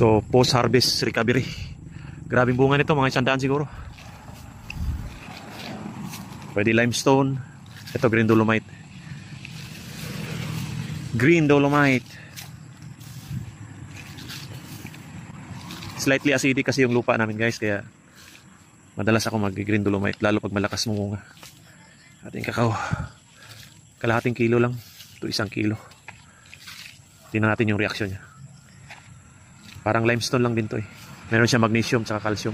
So post harvest recovery. Grabing bunga nito, mga 100 siguro. Pwede limestone. Ito green dolomite. Green dolomite. Slightly acidic kasi yung lupa namin guys, kaya madalas ako mag green dolomite, lalo pag malakas munga. Ating kakao, kalahating kilo lang to 1 kilo. Tingnan natin yung reaksyon niya. Parang limestone lang din to eh. Meron siya magnesium at calcium.